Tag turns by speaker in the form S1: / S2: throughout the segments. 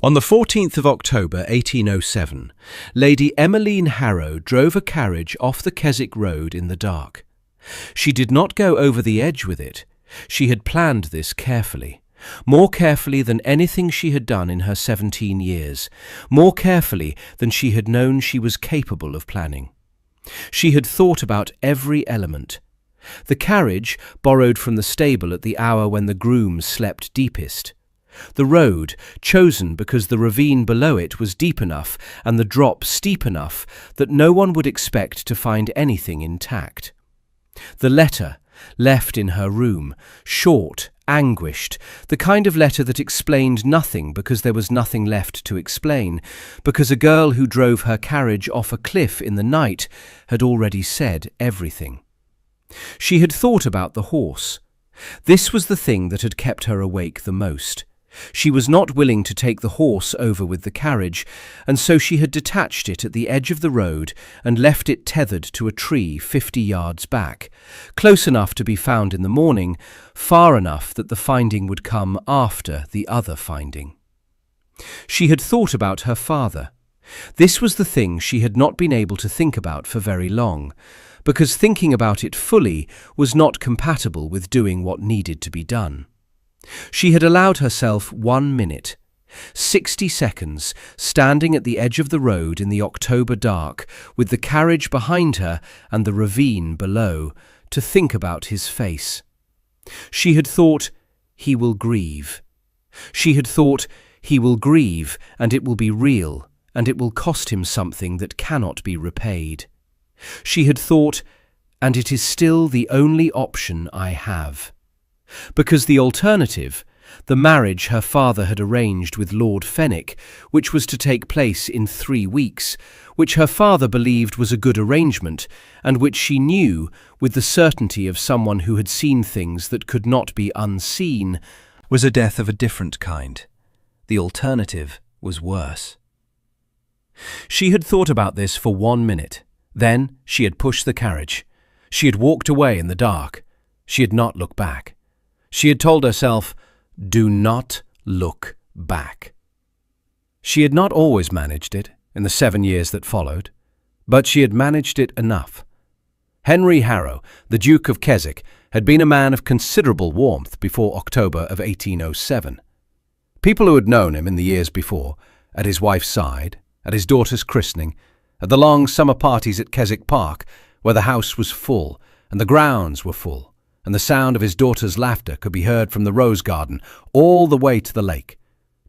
S1: On the 14th of October 1807, Lady Emmeline Harrow drove a carriage off the Keswick Road in the dark. She did not go over the edge with it. She had planned this carefully, more carefully than anything she had done in her 17 years, more carefully than she had known she was capable of planning. She had thought about every element. The carriage, borrowed from the stable at the hour when the grooms slept deepest. The road, chosen because the ravine below it was deep enough and the drop steep enough that no one would expect to find anything intact. The letter, left in her room, short, anguished, the kind of letter that explained nothing because there was nothing left to explain, because a girl who drove her carriage off a cliff in the night had already said everything. She had thought about the horse. This was the thing that had kept her awake the most. She was not willing to take the horse over with the carriage, and so she had detached it at the edge of the road and left it tethered to a tree 50 yards back, close enough to be found in the morning, far enough that the finding would come after the other finding. She had thought about her father. This was the thing she had not been able to think about for very long, because thinking about it fully was not compatible with doing what needed to be done. She had allowed herself 1 minute, 60 seconds, standing at the edge of the road in the October dark, with the carriage behind her and the ravine below, to think about his face. She had thought, he will grieve. She had thought, he will grieve, and it will be real, and it will cost him something that cannot be repaid. She had thought, and it is still the only option I have. Because the alternative, the marriage her father had arranged with Lord Fenwick, which was to take place in 3 weeks, which her father believed was a good arrangement, and which she knew, with the certainty of someone who had seen things that could not be unseen, was a death of a different kind. The alternative was worse. She had thought about this for 1 minute. Then she had pushed the carriage. She had walked away in the dark. She had not looked back. She had told herself, do not look back. She had not always managed it in the 7 years that followed, but she had managed it enough. Henry Harrow, the Duke of Keswick, had been a man of considerable warmth before October of 1807. People who had known him in the years before, at his wife's side, at his daughter's christening, at the long summer parties at Keswick Park, where the house was full and the grounds were full, and the sound of his daughter's laughter could be heard from the rose garden all the way to the lake,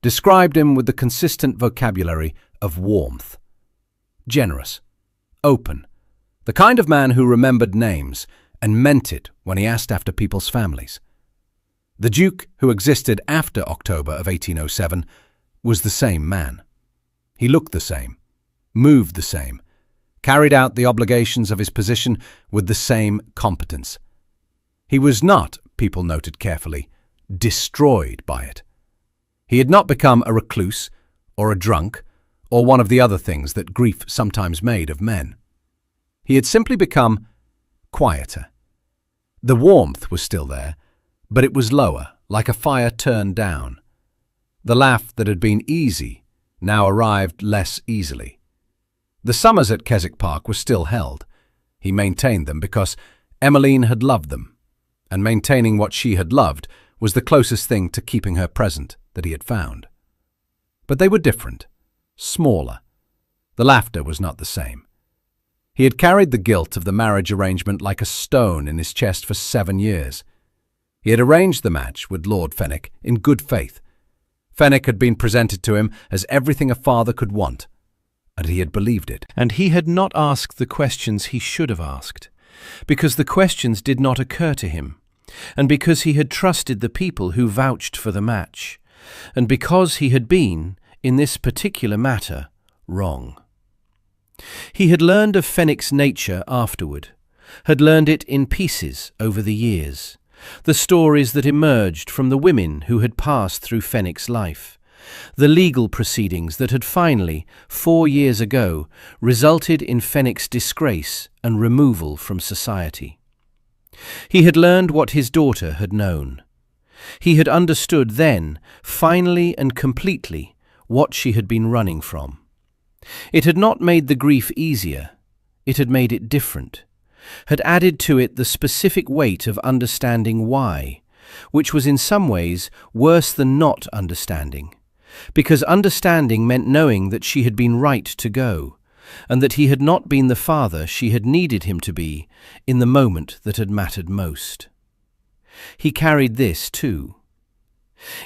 S1: described him with the consistent vocabulary of warmth. Generous, open, the kind of man who remembered names and meant it when he asked after people's families. The Duke who existed after October of 1807 was the same man. He looked the same, moved the same, carried out the obligations of his position with the same competence. He was not, people noted carefully, destroyed by it. He had not become a recluse, or a drunk, or one of the other things that grief sometimes made of men. He had simply become quieter. The warmth was still there, but it was lower, like a fire turned down. The laugh that had been easy now arrived less easily. The summers at Keswick Park were still held. He maintained them because Emmeline had loved them, and maintaining what she had loved was the closest thing to keeping her present that he had found. But they were different, smaller. The laughter was not the same. He had carried the guilt of the marriage arrangement like a stone in his chest for 7 years. He had arranged the match with Lord Fenwick in good faith. Fenwick had been presented to him as everything a father could want, and he had believed it. And he had not asked the questions he should have asked, because the questions did not occur to him, and because he had trusted the people who vouched for the match, and because he had been, in this particular matter, wrong. He had learned of Fenwick's nature afterward, had learned it in pieces over the years, the stories that emerged from the women who had passed through Fenwick's life, the legal proceedings that had finally, 4 years ago, resulted in Fenwick's disgrace and removal from society. He had learned what his daughter had known. He had understood then, finally and completely, what she had been running from. It had not made the grief easier, it had made it different, had added to it the specific weight of understanding why, which was in some ways worse than not understanding, because understanding meant knowing that she had been right to go, and that he had not been the father she had needed him to be in the moment that had mattered most. He carried this too.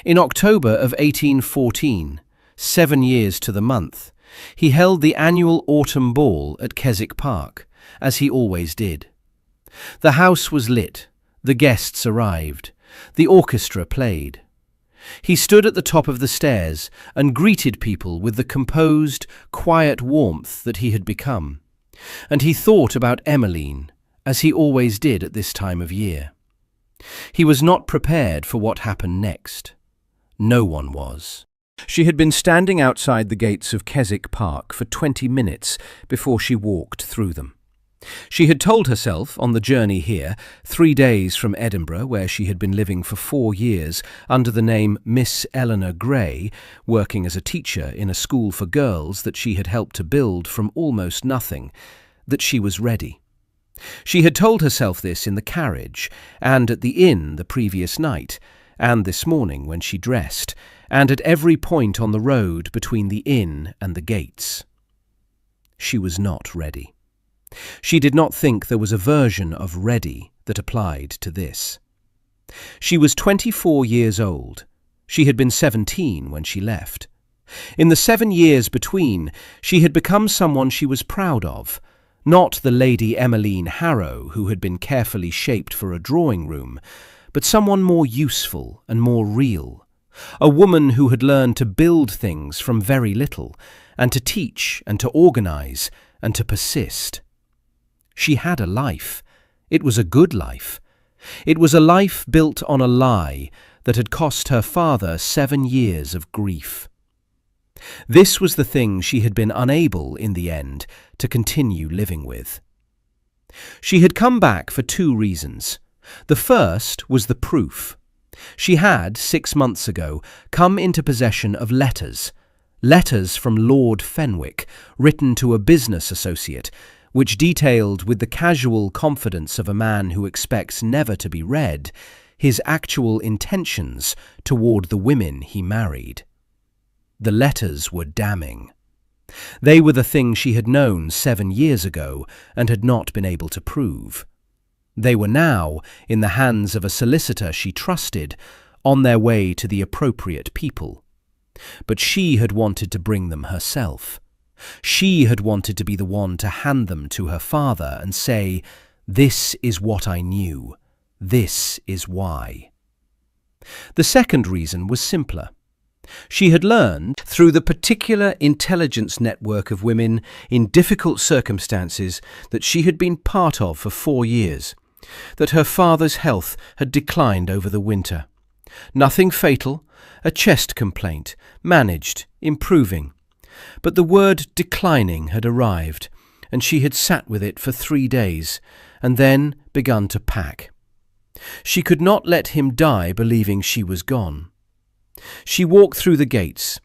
S1: In October of 1814, 7 years to the month, he held the annual autumn ball at Keswick Park, as he always did. The house was lit, the guests arrived, the orchestra played. He stood at the top of the stairs and greeted people with the composed, quiet warmth that he had become, and he thought about Emmeline, as he always did at this time of year. He was not prepared for what happened next. No one was. She had been standing outside the gates of Keswick Park for 20 minutes before she walked through them. She had told herself on the journey here, 3 days from Edinburgh, where she had been living for 4 years under the name Miss Eleanor Gray, working as a teacher in a school for girls that she had helped to build from almost nothing, that she was ready. She had told herself this in the carriage, and at the inn the previous night, and this morning when she dressed, and at every point on the road between the inn and the gates. She was not ready. She did not think there was a version of ready that applied to this. She was 24 years old. She had been 17 when she left. In the 7 years between, she had become someone she was proud of, not the Lady Emmeline Harrow who had been carefully shaped for a drawing room, but someone more useful and more real, a woman who had learned to build things from very little, and to teach and to organize and to persist. She had a life. It was a good life. It was a life built on a lie that had cost her father 7 years of grief. This was the thing she had been unable, in the end, to continue living with. She had come back for 2 reasons. The first was the proof. She had, 6 months ago, come into possession of letters from Lord Fenwick, written to a business associate, which detailed with the casual confidence of a man who expects never to be read, his actual intentions toward the women he married. The letters were damning. They were the thing she had known 7 years ago and had not been able to prove. They were now in the hands of a solicitor she trusted, on their way to the appropriate people. But she had wanted to bring them herself. She had wanted to be the one to hand them to her father and say, "This is what I knew. This is why." The second reason was simpler. She had learned, through the particular intelligence network of women in difficult circumstances that she had been part of for 4 years, that her father's health had declined over the winter. Nothing fatal, a chest complaint, managed, improving. But the word declining had arrived, and she had sat with it for 3 days, and then begun to pack. She could not let him die believing she was gone. She walked through the gates.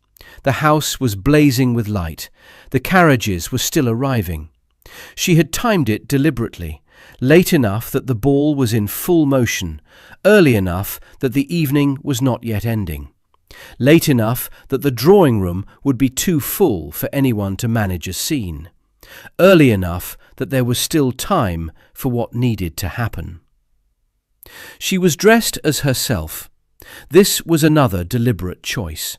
S1: The house was blazing with light. The carriages were still arriving. She had timed it deliberately, late enough that the ball was in full motion, early enough that the evening was not yet ending, late enough that the drawing room would be too full for anyone to manage a scene, early enough that there was still time for what needed to happen. She was dressed as herself. This was another deliberate choice.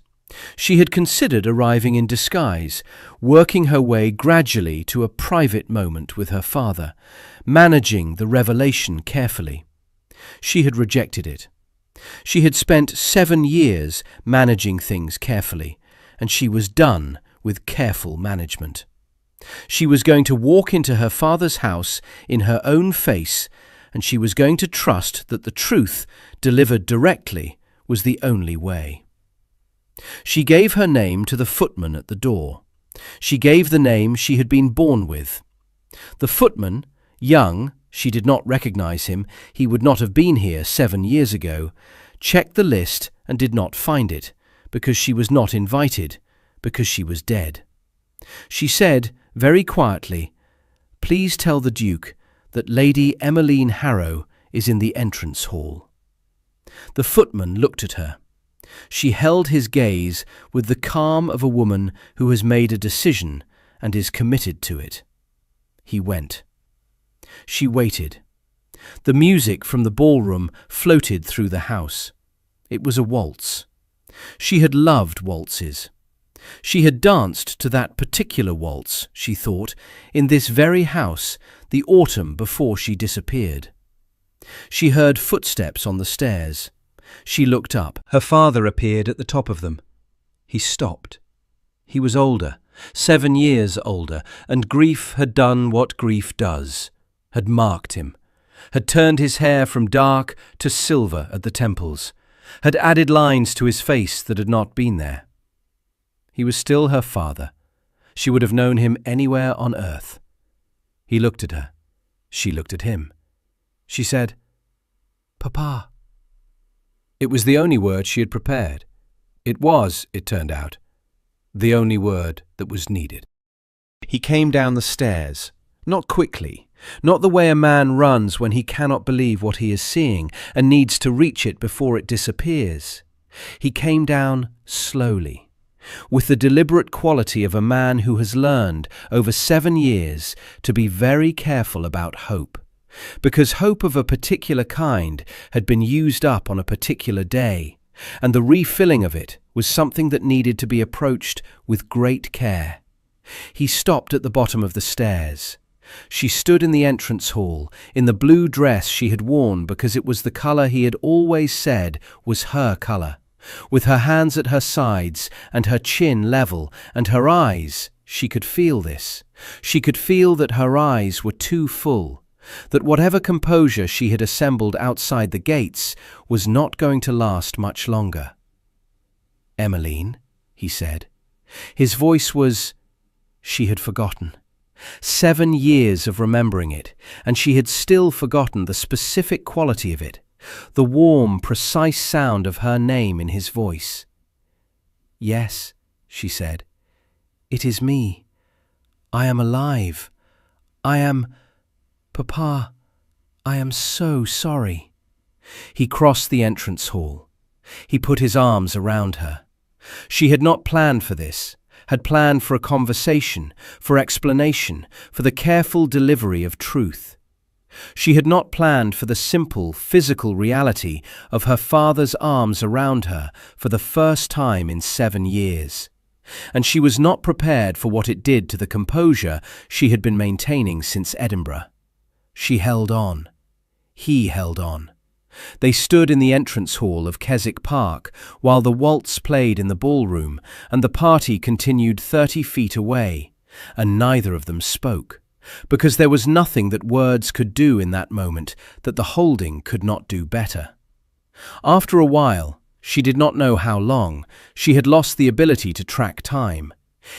S1: She had considered arriving in disguise, working her way gradually to a private moment with her father, managing the revelation carefully. She had rejected it. She had spent 7 years managing things carefully, and she was done with careful management. She was going to walk into her father's house in her own face, and she was going to trust that the truth, delivered directly, was the only way. She gave her name to the footman at the door. She gave the name she had been born with. The footman, young, she did not recognize him, he would not have been here 7 years ago, checked the list and did not find it, because she was not invited, because she was dead. She said, very quietly, "Please tell the Duke that Lady Emmeline Harrow is in the entrance hall." The footman looked at her. She held his gaze with the calm of a woman who has made a decision and is committed to it. He went. She waited. The music from the ballroom floated through the house. It was a waltz. She had loved waltzes. She had danced to that particular waltz, she thought, in this very house, the autumn before she disappeared. She heard footsteps on the stairs. She looked up. Her father appeared at the top of them. He stopped. He was older, 7 years older, and grief had done what grief does, had marked him, had turned his hair from dark to silver at the temples, had added lines to his face that had not been there. He was still her father. She would have known him anywhere on earth. He looked at her. She looked at him. She said, "Papa." It was the only word she had prepared. It was, it turned out, the only word that was needed. He came down the stairs, not quickly, not the way a man runs when he cannot believe what he is seeing and needs to reach it before it disappears. He came down slowly, with the deliberate quality of a man who has learned over 7 years to be very careful about hope, because hope of a particular kind had been used up on a particular day, and the refilling of it was something that needed to be approached with great care. He stopped at the bottom of the stairs. She stood in the entrance hall, in the blue dress she had worn because it was the colour he had always said was her colour, with her hands at her sides and her chin level, and her eyes, she could feel this. She could feel that her eyes were too full, that whatever composure she had assembled outside the gates was not going to last much longer. "Emmeline," he said. His voice was... She had forgotten. 7 years of remembering it, and she had still forgotten the specific quality of it, the warm, precise sound of her name in his voice. "Yes," she said. "It is me. I am alive. I am... Papa, I am so sorry." He crossed the entrance hall. He put his arms around her. She had not planned for this, had planned for a conversation, for explanation, for the careful delivery of truth. She had not planned for the simple, physical reality of her father's arms around her for the first time in 7 years. And she was not prepared for what it did to the composure she had been maintaining since Edinburgh. She held on. He held on. They stood in the entrance hall of Keswick Park while the waltz played in the ballroom and the party continued 30 feet away, and neither of them spoke, because there was nothing that words could do in that moment that the holding could not do better. After a while, she did not know how long, she had lost the ability to track time.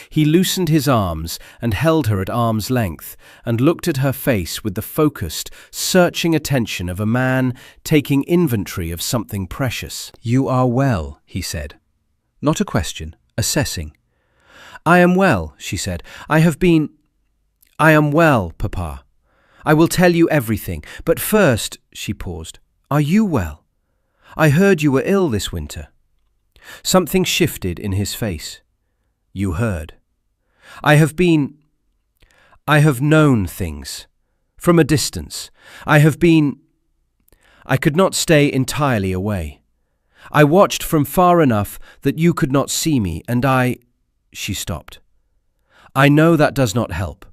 S1: He loosened his arms and held her at arm's length and looked at her face with the focused, searching attention of a man taking inventory of something precious. "You are well," he said. Not a question, assessing. "I am well," she said. "I am well, Papa. I will tell you everything, but first," she paused, "are you well? I heard you were ill this winter." Something shifted in his face. "You heard. I have known things. From a distance. I could not stay entirely away. I watched from far enough that you could not see me, and She stopped. "I know that does not help.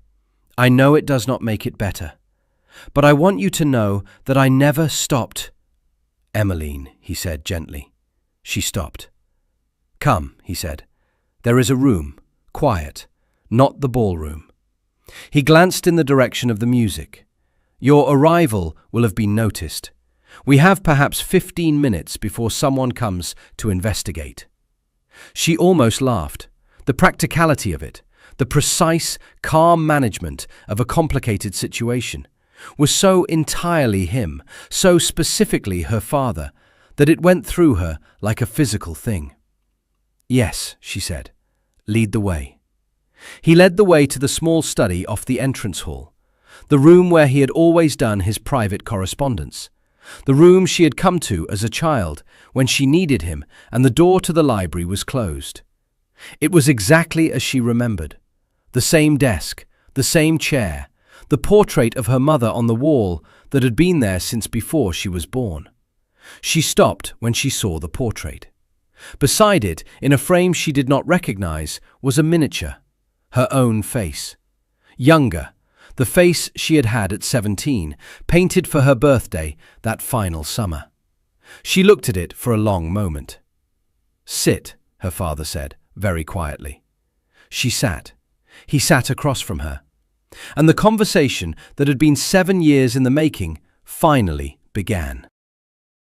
S1: I know it does not make it better. But I want you to know that I never stopped." "Emmeline," he said gently. She stopped. "Come," he said. "There is a room, quiet, not the ballroom." He glanced in the direction of the music. "Your arrival will have been noticed. We have perhaps 15 minutes before someone comes to investigate." She almost laughed. The practicality of it, the precise, calm management of a complicated situation, was so entirely him, so specifically her father, that it went through her like a physical thing. "Yes," she said. Lead the way." He led the way to the small study off the entrance hall, the room where he had always done his private correspondence, the room she had come to as a child when she needed him and the door to the library was closed. It was exactly as she remembered. The same desk, the same chair, the portrait of her mother on the wall that had been there since before she was born. She stopped when she saw the portrait. Beside it, in a frame she did not recognize, was a miniature, her own face. Younger, the face she had had at 17, painted for her birthday that final summer. She looked at it for a long moment. "Sit," her father said, very quietly. She sat. He sat across from her. And the conversation that had been 7 years in the making finally began.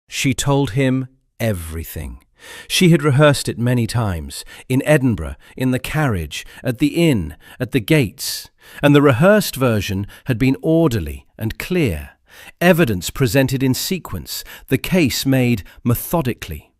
S1: She told him everything. She had rehearsed it many times, in Edinburgh, in the carriage, at the inn, at the gates, and the rehearsed version had been orderly and clear, evidence presented in sequence, the case made methodically.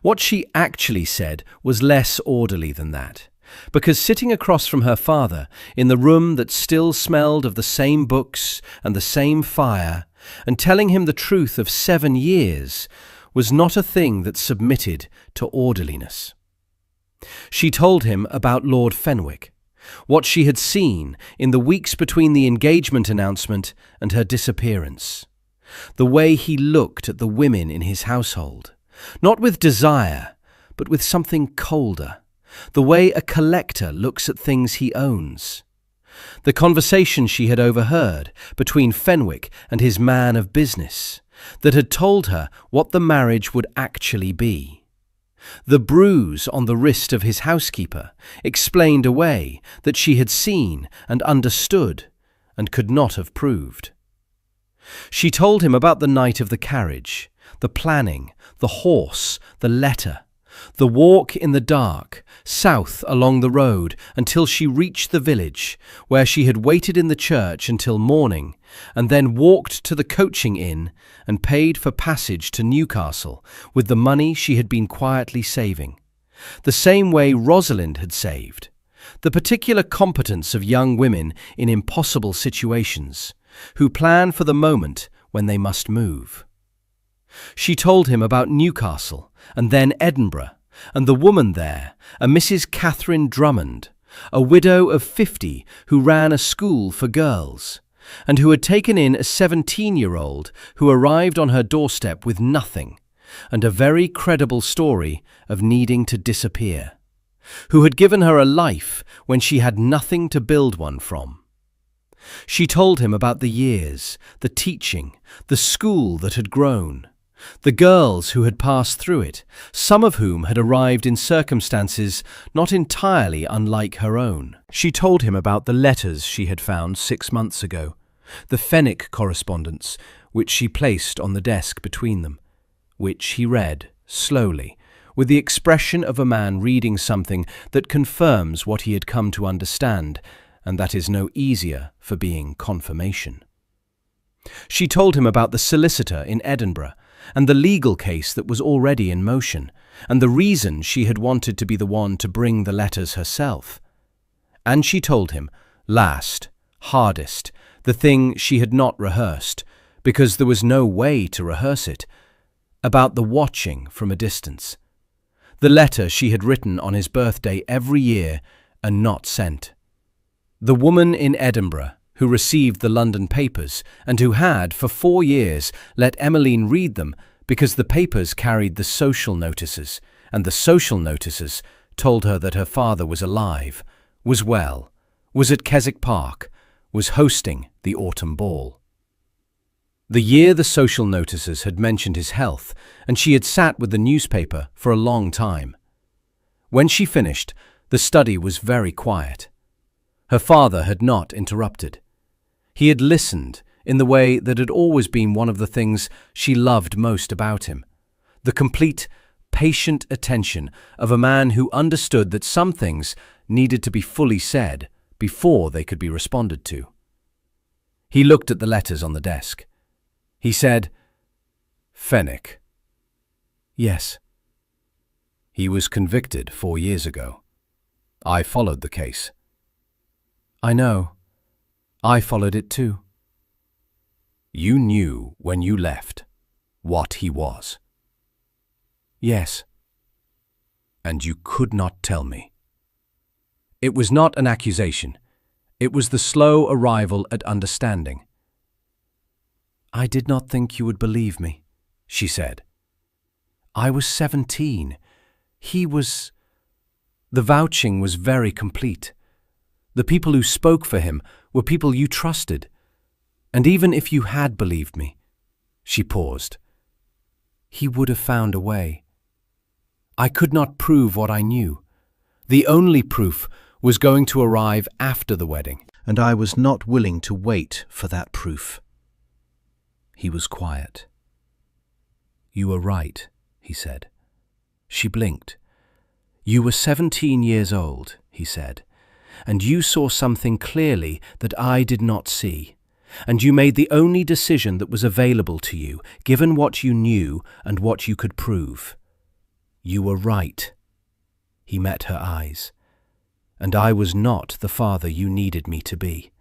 S1: What she actually said was less orderly than that, because sitting across from her father, in the room that still smelled of the same books and the same fire, and telling him the truth of 7 years, was not a thing that submitted to orderliness. She told him about Lord Fenwick, what she had seen in the weeks between the engagement announcement and her disappearance, the way he looked at the women in his household, not with desire, but with something colder, the way a collector looks at things he owns. The conversation she had overheard between Fenwick and his man of business that had told her what the marriage would actually be. The bruise on the wrist of his housekeeper explained a way that she had seen and understood and could not have proved. She told him about the night of the carriage, the planning, the horse, the letter, the walk in the dark, south along the road until she reached the village, where she had waited in the church until morning, and then walked to the coaching inn and paid for passage to Newcastle with the money she had been quietly saving, the same way Rosalind had saved, the particular competence of young women in impossible situations, who plan for the moment when they must move. She told him about Newcastle and then Edinburgh, and the woman there, a Mrs. Catherine Drummond, a widow of 50 who ran a school for girls, and who had taken in a 17-year-old who arrived on her doorstep with nothing, and a very credible story of needing to disappear, who had given her a life when she had nothing to build one from. She told him about the years, the teaching, the school that had grown, the girls who had passed through it, some of whom had arrived in circumstances not entirely unlike her own. She told him about the letters she had found 6 months ago, the Fenwick correspondence, which she placed on the desk between them, which he read, slowly, with the expression of a man reading something that confirms what he had come to understand, and that is no easier for being confirmation. She told him about the solicitor in Edinburgh, and the legal case that was already in motion, and the reason she had wanted to be the one to bring the letters herself. And she told him, last, hardest, the thing she had not rehearsed, because there was no way to rehearse it, about the watching from a distance. The letter she had written on his birthday every year and not sent. The woman in Edinburgh who received the London papers and who had, for 4 years, let Emmeline read them because the papers carried the social notices, and the social notices told her that her father was alive, was well, was at Keswick Park, was hosting the autumn ball. The year the social notices had mentioned his health, and she had sat with the newspaper for a long time. When she finished, the study was very quiet. Her father had not interrupted. He had listened in the way that had always been one of the things she loved most about him, the complete, patient attention of a man who understood that some things needed to be fully said before they could be responded to. He looked at the letters on the desk. He said, "Fenwick." "Yes." "He was convicted 4 years ago." I followed the case. I know. I followed it too. You knew when you left what he was. Yes. And you could not tell me. It was not an accusation. It was the slow arrival at understanding. I did not think you would believe me, she said. I was 17. He was... The vouching was very complete. The people who spoke for him were people you trusted. And even if you had believed me, she paused, he would have found a way. I could not prove what I knew. The only proof was going to arrive after the wedding, and I was not willing to wait for that proof. He was quiet. You were right, he said. She blinked. You were 17 years old, he said, and you saw something clearly that I did not see, and you made the only decision that was available to you, given what you knew and what you could prove. You were right. He met her eyes. And I was not the father you needed me to be.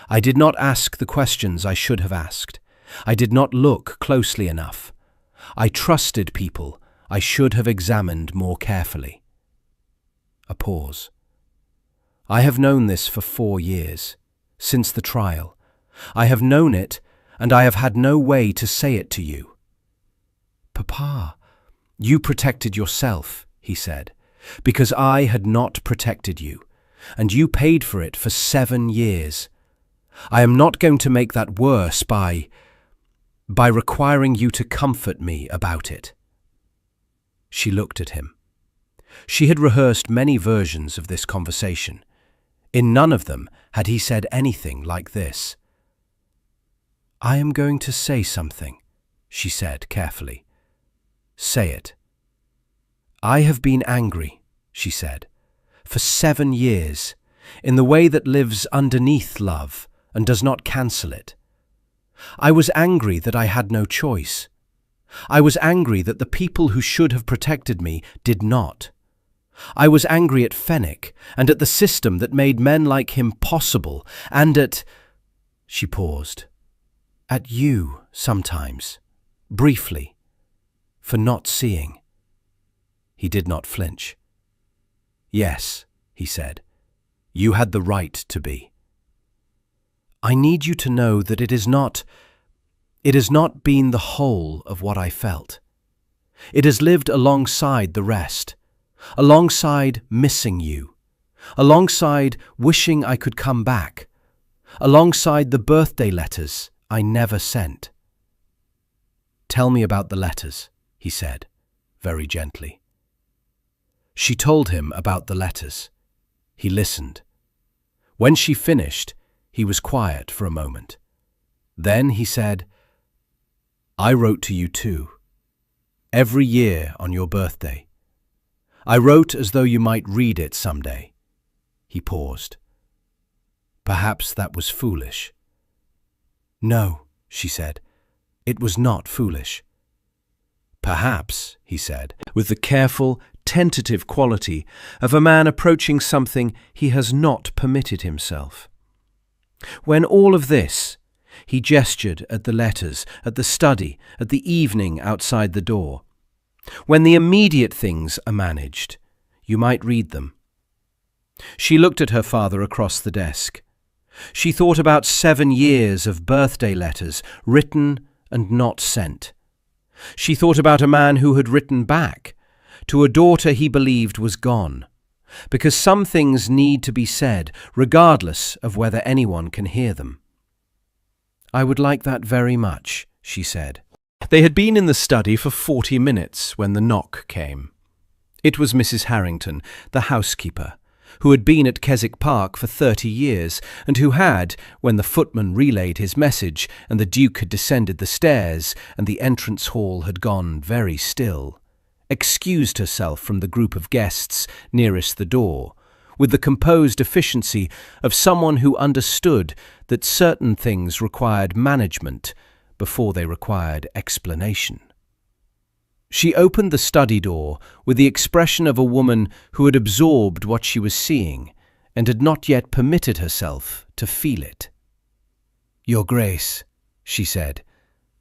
S1: I did not ask the questions I should have asked. I did not look closely enough. I trusted people I should have examined more carefully. A pause. I have known this for 4 years, since the trial. I have known it, and I have had no way to say it to you. Papa, you protected yourself, he said, because I had not protected you, and you paid for it for 7 years. I am not going to make that worse by requiring you to comfort me about it. She looked at him. She had rehearsed many versions of this conversation. In none of them had he said anything like this. I am going to say something, she said carefully. Say it. I have been angry, she said, for 7 years, in the way that lives underneath love and does not cancel it. I was angry that I had no choice. I was angry that the people who should have protected me did not. I was angry at Fenwick and at the system that made men like him possible, and at... She paused. At you, sometimes, briefly, for not seeing. He did not flinch. Yes, he said, you had the right to be. I need you to know that it has not been the whole of what I felt. It has lived alongside the rest, alongside missing you, alongside wishing I could come back, alongside the birthday letters I never sent. Tell me about the letters, he said, very gently. She told him about the letters. He listened. When she finished, he was quiet for a moment. Then he said, I wrote to you too, every year on your birthday. I wrote as though you might read it someday. He paused. Perhaps that was foolish. No, she said, it was not foolish. Perhaps, he said, with the careful, tentative quality of a man approaching something he has not permitted himself. When all of this, he gestured at the letters, at the study, at the evening outside the door. When the immediate things are managed, you might read them. She looked at her father across the desk. She thought about 7 years of birthday letters written and not sent. She thought about a man who had written back to a daughter he believed was gone, because some things need to be said regardless of whether anyone can hear them. I would like that very much, she said. They had been in the study for 40 minutes when the knock came. It was Mrs. Harrington, the housekeeper, who had been at Keswick Park for 30 years, and who had, when the footman relayed his message and the Duke had descended the stairs and the entrance hall had gone very still, excused herself from the group of guests nearest the door, with the composed efficiency of someone who understood that certain things required management before they required explanation. She opened the study door with the expression of a woman who had absorbed what she was seeing and had not yet permitted herself to feel it. "Your Grace," she said,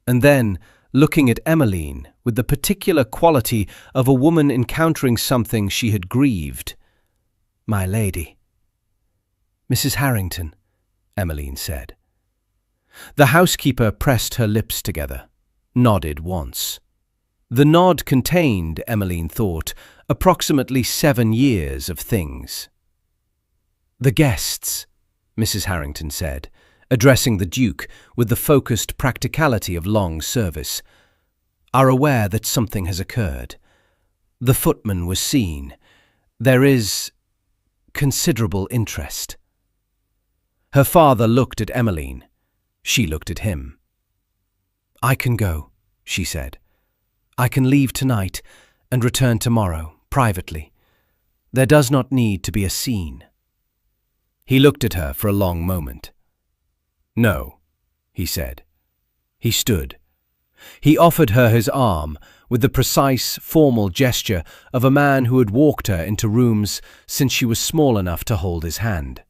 S1: and then, looking at Emmeline with the particular quality of a woman encountering something she had grieved, "My lady." "Mrs. Harrington," Emmeline said. The housekeeper pressed her lips together, nodded once. The nod contained, Emmeline thought, approximately 7 years of things. "The guests," Mrs. Harrington said, addressing the Duke with the focused practicality of long service, "are aware that something has occurred. The footman was seen. There is considerable interest." Her father looked at Emmeline. She looked at him. "I can go," she said. "I can leave tonight and return tomorrow, privately. There does not need to be a scene." He looked at her for a long moment. "No," he said. He stood. He offered her his arm with the precise, formal gesture of a man who had walked her into rooms since she was small enough to hold his hand,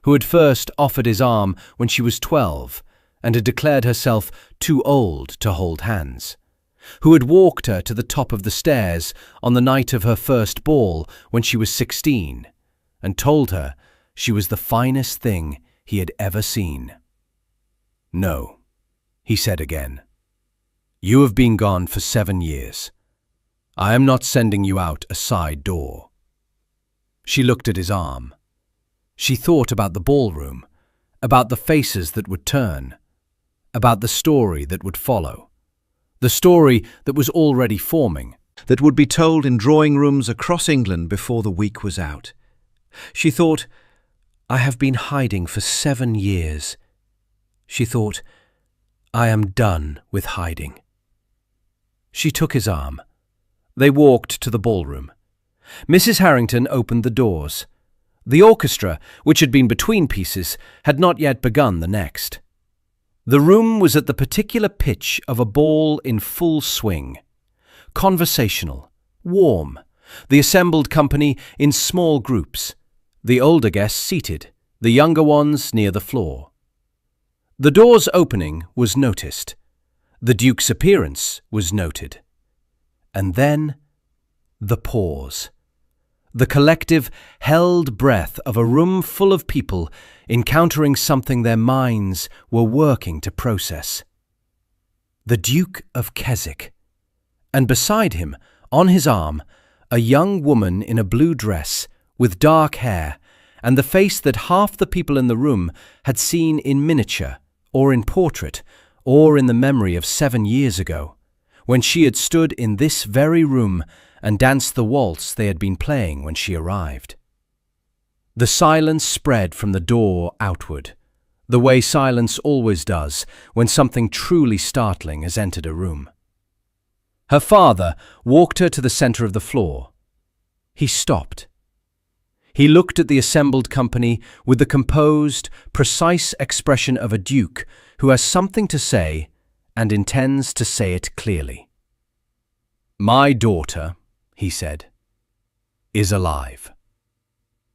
S1: who had first offered his arm when she was 12 and had declared herself too old to hold hands, who had walked her to the top of the stairs on the night of her first ball when she was 16 and told her she was the finest thing he had ever seen. "No," he said again. "You have been gone for 7 years. I am not sending you out a side door." She looked at his arm. She thought about the ballroom, about the faces that would turn, about the story that would follow, the story that was already forming, that would be told in drawing rooms across England before the week was out. She thought, "I have been hiding for 7 years. She thought, "I am done with hiding." She took his arm. They walked to the ballroom. Mrs. Harrington opened the doors. The orchestra, which had been between pieces, had not yet begun the next. The room was at the particular pitch of a ball in full swing. Conversational, warm, the assembled company in small groups, the older guests seated, the younger ones near the floor. The door's opening was noticed. The Duke's appearance was noted. And then the pause. The collective, held breath of a room full of people encountering something their minds were working to process. The Duke of Keswick. And beside him, on his arm, a young woman in a blue dress, with dark hair, and the face that half the people in the room had seen in miniature, or in portrait, or in the memory of 7 years ago, when she had stood in this very room and danced the waltz they had been playing when she arrived. The silence spread from the door outward, the way silence always does when something truly startling has entered a room. Her father walked her to the center of the floor. He stopped. He looked at the assembled company with the composed, precise expression of a duke who has something to say and intends to say it clearly. "My daughter," he said, "is alive."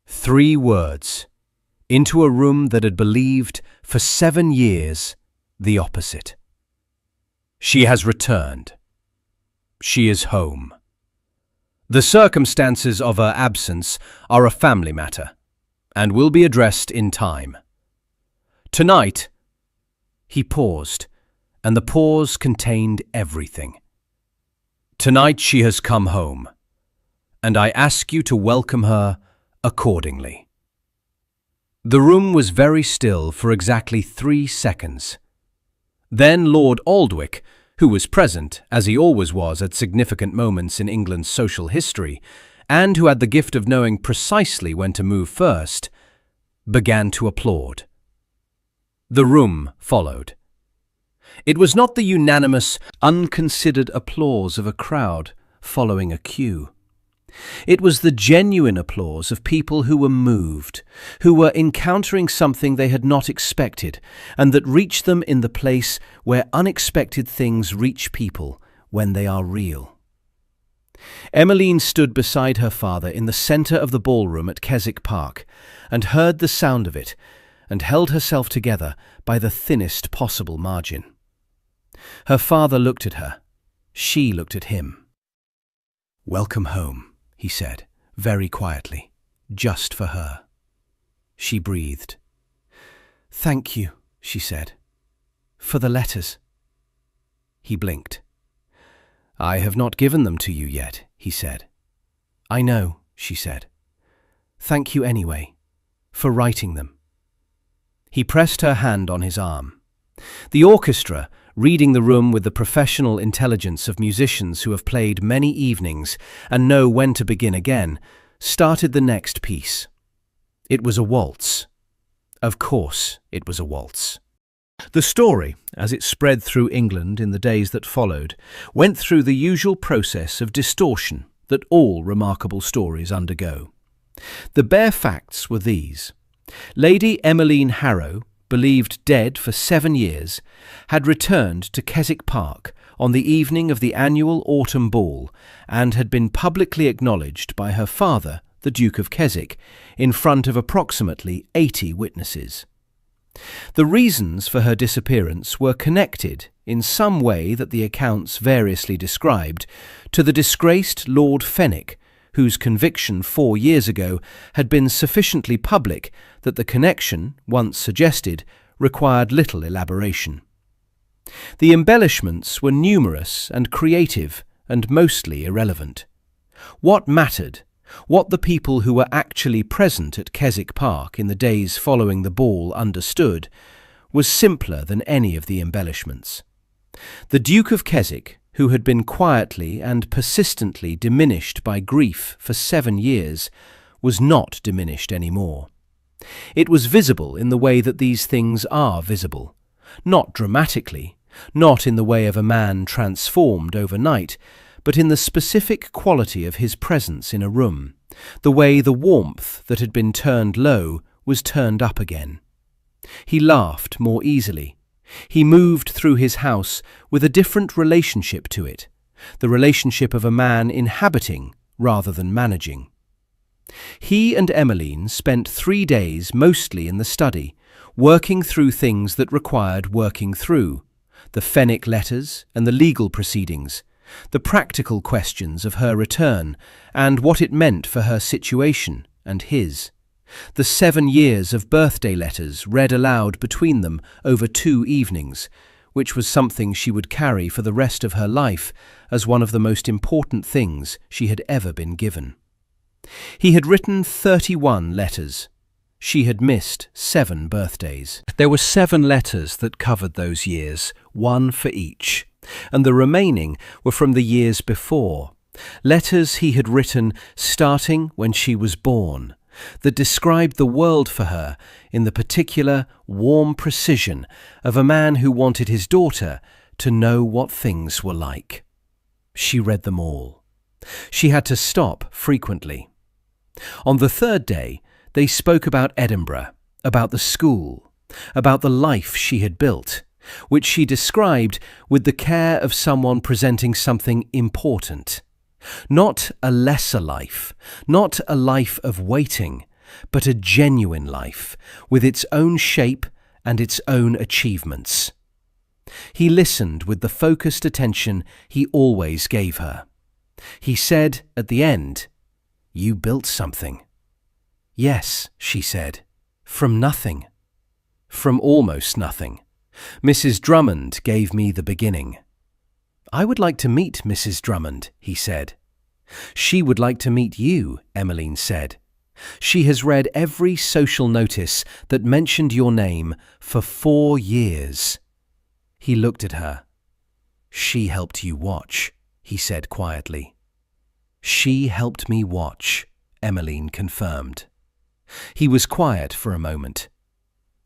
S1: 3 words, into a room that had believed for 7 years the opposite. She has returned. She is home. The circumstances of her absence are a family matter, and will be addressed in time. Tonight, he paused, and the pause contained everything. Tonight she has come home, and I ask you to welcome her accordingly. The room was very still for exactly 3 seconds. Then Lord Aldwych, who was present, as he always was at significant moments in England's social history, and who had the gift of knowing precisely when to move first, began to applaud. The room followed. It was not the unanimous, unconsidered applause of a crowd following a cue. It was the genuine applause of people who were moved, who were encountering something they had not expected, and that reached them in the place where unexpected things reach people when they are real. Emmeline stood beside her father in the centre of the ballroom at Keswick Park and heard the sound of it and held herself together by the thinnest possible margin. Her father looked at her. She looked at him. "Welcome home," he said, very quietly, just for her. She breathed. "Thank you," she said, "for the letters." He blinked. "I have not given them to you yet," he said. "I know," she said. "Thank you anyway, for writing them." He pressed her hand on his arm. The orchestra, reading the room with the professional intelligence of musicians who have played many evenings and know when to begin again, started the next piece. It was a waltz. Of course it was a waltz. The story, as it spread through England in the days that followed, went through the usual process of distortion that all remarkable stories undergo. The bare facts were these. Lady Emmeline Harrow, believed dead for 7 years, had returned to Keswick Park on the evening of the annual autumn ball and had been publicly acknowledged by her father, the Duke of Keswick, in front of approximately 80 witnesses. The reasons for her disappearance were connected, in some way that the accounts variously described, to the disgraced Lord Fenwick, whose conviction 4 years ago had been sufficiently public that the connection, once suggested, required little elaboration. The embellishments were numerous and creative and mostly irrelevant. What mattered, what the people who were actually present at Keswick Park in the days following the ball understood, was simpler than any of the embellishments. The Duke of Keswick, who had been quietly and persistently diminished by grief for 7 years, was not diminished any more. It was visible in the way that these things are visible, not dramatically, not in the way of a man transformed overnight, but in the specific quality of his presence in a room, the way the warmth that had been turned low was turned up again. He laughed more easily. He moved through his house with a different relationship to it, the relationship of a man inhabiting rather than managing. He and Emmeline spent 3 days mostly in the study, working through things that required working through, the Fenwick letters and the legal proceedings, the practical questions of her return and what it meant for her situation and his. The 7 years of birthday letters read aloud between them over 2 evenings, which was something she would carry for the rest of her life as one of the most important things she had ever been given. He had written 31 letters. She had missed 7 birthdays. There were 7 letters that covered those years, 1 for each, and the remaining were from the years before, letters he had written starting when she was born, that described the world for her in the particular, warm precision of a man who wanted his daughter to know what things were like. She read them all. She had to stop frequently. On the 3rd day, they spoke about Edinburgh, about the school, about the life she had built, which she described with the care of someone presenting something important. Not a lesser life, not a life of waiting, but a genuine life, with its own shape and its own achievements. He listened with the focused attention he always gave her. He said at the end, "You built something." "Yes," she said, "from nothing." "From almost nothing. Mrs. Drummond gave me the beginning." "I would like to meet Mrs. Drummond," he said. "She would like to meet you," Emmeline said. "She has read every social notice that mentioned your name for 4 years." He looked at her. "She helped you watch," he said quietly. "She helped me watch," Emmeline confirmed. He was quiet for a moment.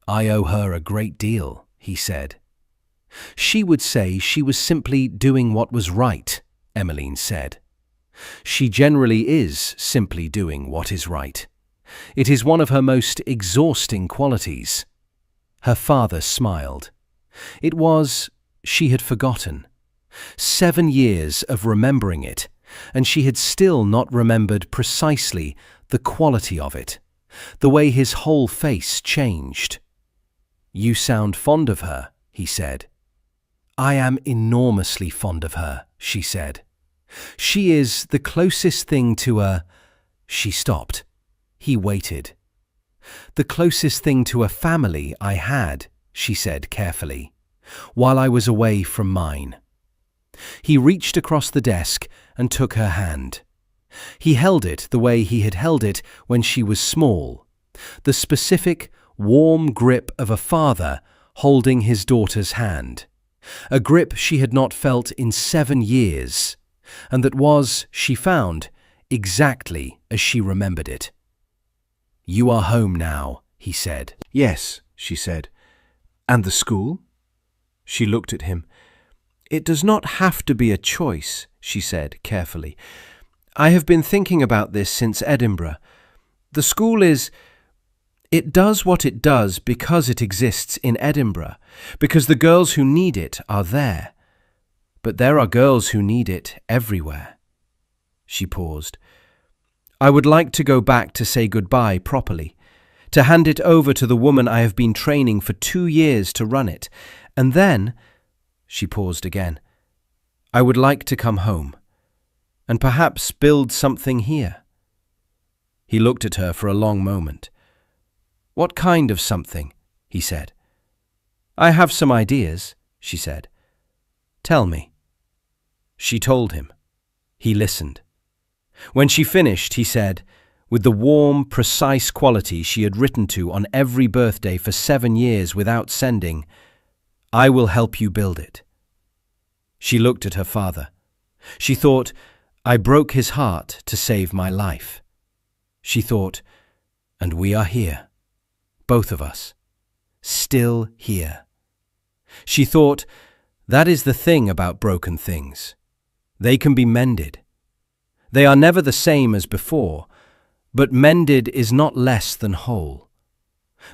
S1: "I owe her a great deal," he said. "She would say she was simply doing what was right," Emmeline said. "She generally is simply doing what is right. It is one of her most exhausting qualities." Her father smiled. It was, she had forgotten. 7 years of remembering it, and she had still not remembered precisely the quality of it, the way his whole face changed. "You sound fond of her," he said. "I am enormously fond of her," she said. "She is the closest thing to a—" She stopped. He waited. "The closest thing to a family I had," she said carefully, "while I was away from mine." He reached across the desk and took her hand. He held it the way he had held it when she was small, the specific, warm grip of a father holding his daughter's hand, a grip she had not felt in 7 years, and that was, she found, exactly as she remembered it. "You are home now," he said.
S2: "Yes," she said. "And the school?"
S1: She looked at him. "It does not have to be a choice," she said carefully. "I have been thinking about this since Edinburgh. The school it does what it does because it exists in Edinburgh, because the girls who need it are there. But there are girls who need it everywhere." She paused. "I would like to go back to say goodbye properly, to hand it over to the woman I have been training for 2 years to run it, and then—" She paused again. "I would like to come home, and perhaps build something here." He looked at her for a long moment. "What kind of something?" he said. "I have some ideas," she said. "Tell me." She told him. He listened. When she finished, he said, with the warm, precise quality she had written to on every birthday for 7 years without sending, "I will help you build it." She looked at her father. She thought, "I broke his heart to save my life." She thought, "And we are here, both of us, still here." She thought, "That is the thing about broken things. They can be mended. They are never the same as before, but mended is not less than whole.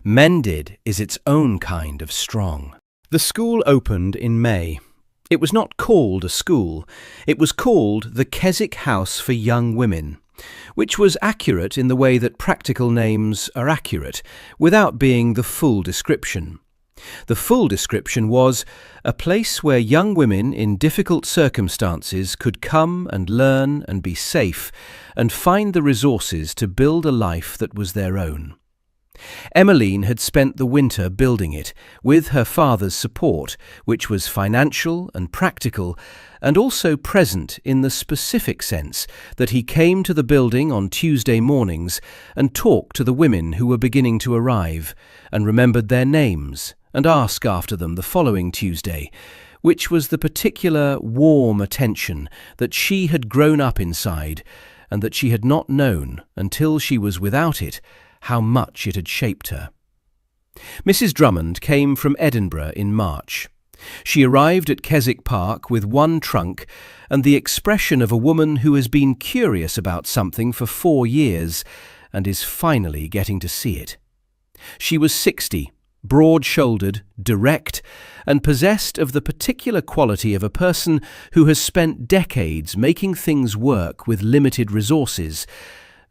S1: Mended is its own kind of strong." The school opened in May. It was not called a school. It was called the Keswick House for Young Women, which was accurate in the way that practical names are accurate, without being the full description. The full description was a place where young women in difficult circumstances could come and learn and be safe and find the resources to build a life that was their own. Emmeline had spent the winter building it, with her father's support, which was financial and practical, and also present in the specific sense that he came to the building on Tuesday mornings and talked to the women who were beginning to arrive, and remembered their names, and asked after them the following Tuesday, which was the particular warm attention that she had grown up inside, and that she had not known, until she was without it, how much it had shaped her. Mrs. Drummond came from Edinburgh in March. She arrived at Keswick Park with 1 trunk and the expression of a woman who has been curious about something for 4 years and is finally getting to see it. She was 60, broad-shouldered, direct, and possessed of the particular quality of a person who has spent decades making things work with limited resources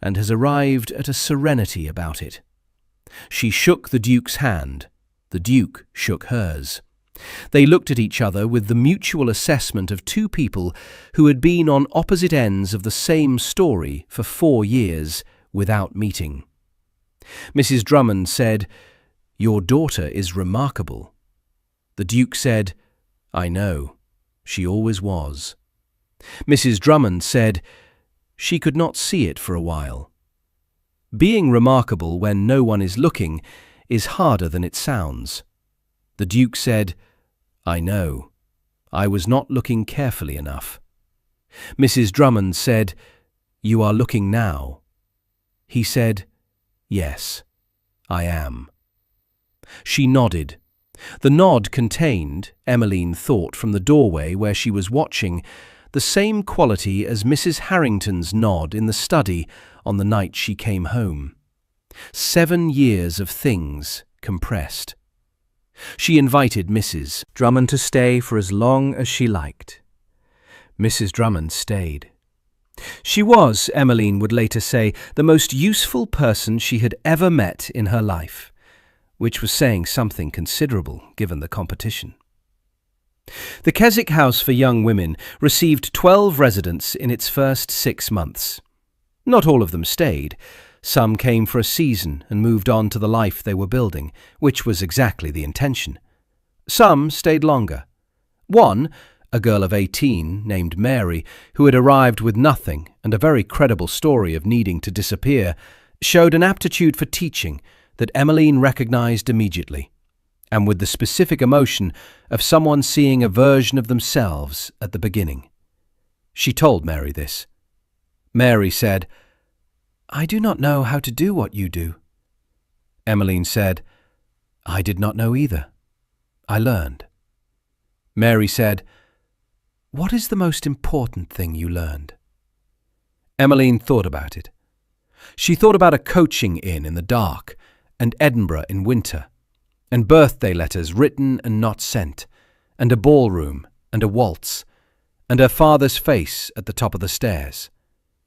S1: and has arrived at a serenity about it. She shook the Duke's hand. The Duke shook hers. They looked at each other with the mutual assessment of 2 people who had been on opposite ends of the same story for 4 years without meeting. Mrs. Drummond said, "Your daughter is remarkable." The Duke said, "I know. She always was." Mrs. Drummond said, "She could not see it for a while." Being remarkable when no one is looking is harder than it sounds. The Duke said, "I know. I was not looking carefully enough." Mrs. Drummond said, "You are looking now." He said, "Yes, I am." She nodded. The nod contained, Emmeline thought from the doorway where she was watching, the same quality as Mrs. Harrington's nod in the study on the night she came home. 7 years of things compressed. She invited Mrs. Drummond to stay for as long as she liked. Mrs. Drummond stayed. She was, Emmeline would later say, the most useful person she had ever met in her life, which was saying something considerable given the competition. The Keswick House for Young Women received 12 residents in its first 6 months. Not all of them stayed. Some came for a season and moved on to the life they were building, which was exactly the intention. Some stayed longer. One, a girl of 18 named Mary, who had arrived with nothing and a very credible story of needing to disappear, showed an aptitude for teaching that Emmeline recognised immediately, and with the specific emotion of someone seeing a version of themselves at the beginning. She told Mary this. Mary said, "I do not know how to do what you do." Emmeline said, "I did not know either. I learned." Mary said, "What is the most important thing you learned?" Emmeline thought about it. She thought about a coaching inn in the dark, and Edinburgh in winter, and birthday letters written and not sent, and a ballroom, and a waltz, and her father's face at the top of the stairs.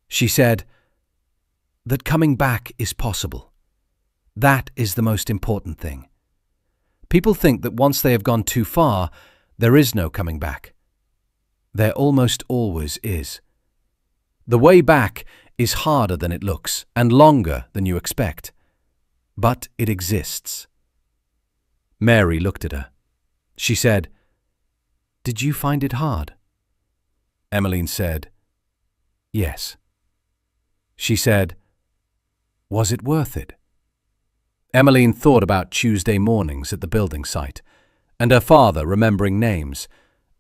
S1: She said, "That coming back is possible. That is the most important thing. People think that once they have gone too far, there is no coming back. There almost always is. The way back is harder than it looks and longer than you expect, but it exists." Mary looked at her. She said, "Did you find it hard?" Emmeline said, "Yes." She said, "Was it worth it?" Emmeline thought about Tuesday mornings at the building site, and her father remembering names,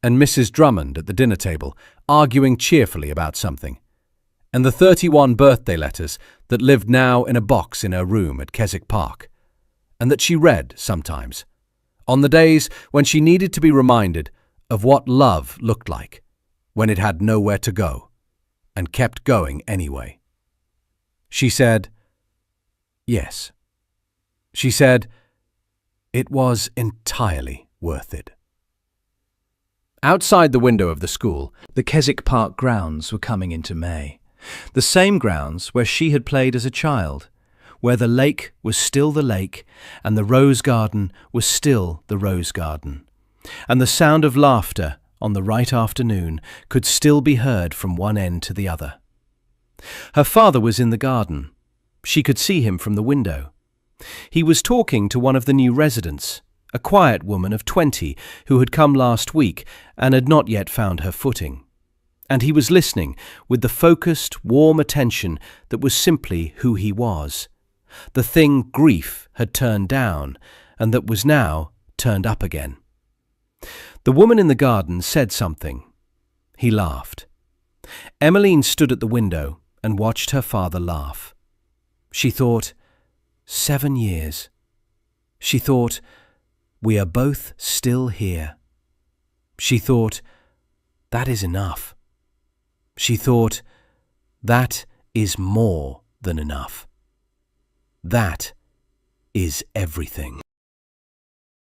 S1: and Mrs. Drummond at the dinner table arguing cheerfully about something, and the 31 birthday letters that lived now in a box in her room at Keswick Park, and that she read sometimes, on the days when she needed to be reminded of what love looked like, when it had nowhere to go, and kept going anyway. She said, "Yes." She said, "It was entirely worth it." Outside the window of the school, the Keswick Park grounds were coming into May. The same grounds where she had played as a child, where the lake was still the lake, and the rose garden was still the rose garden, and the sound of laughter on the right afternoon could still be heard from one end to the other. Her father was in the garden. She could see him from the window. He was talking to one of the new residents, a quiet woman of 20 who had come last week and had not yet found her footing. And he was listening with the focused, warm attention that was simply who he was, the thing grief had turned down and that was now turned up again. The woman in the garden said something. He laughed. Emmeline stood at the window and watched her father laugh. She thought, 7 years. She thought, we are both still here. She thought, that is enough. She thought, that is more than enough. That is everything.